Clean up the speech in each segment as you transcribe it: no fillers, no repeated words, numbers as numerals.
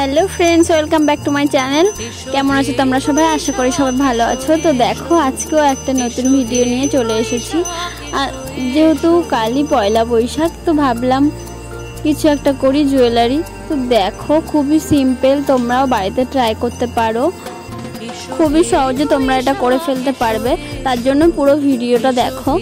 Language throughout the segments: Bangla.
Hello friends welcome back to my channel केमन आछो तोमरा सबाई आशा करी सबाई भालो आछो। तो देखो आजकेও একটা নতুন ভিডিও নিয়ে চলে এসেছি। যেহেতু কালই পয়লা বৈশাখ তো ভাবলাম কিছু একটা করি জুয়েলারি। তো দেখো খুবই সিম্পল, তোমরাও বাড়িতে ট্রাই করতে পারো, খুবই সহজে তোমরা এটা করে ফেলতে পারবে। তার জন্য পুরো ভিডিওটা দেখো।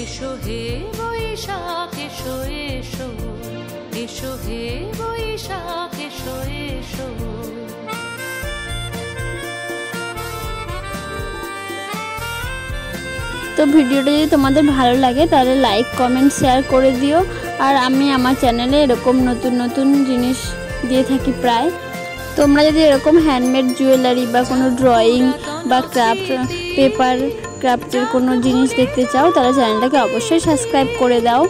एशो हे बैशाख एशो एशो एशो हे बैशाख एशो एशो। तो ভিডিওটা যদি তোমাদের ভালো লাগে তাহলে লাইক কমেন্ট শেয়ার করে দিও। আর আমি আমার চ্যানেলে এরকম নতুন নতুন জিনিস দিয়ে থাকি প্রায়। তোমরা যদি এরকম হ্যান্ডমেড জুয়েলারি বা কোনো ড্রয়িং বা ক্রাফট পেপার ক্রাফটের কোনো জিনিস দেখতে চাও তাহলে চ্যানেলটাকে অবশ্যই সাবস্ক্রাইব করে দাও।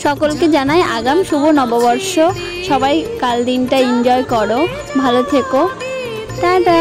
সকলকে জানাই আগাম শুভ নববর্ষ। সবাই কাল দিনটা এনজয় করো, ভালো থেকো, টাটা।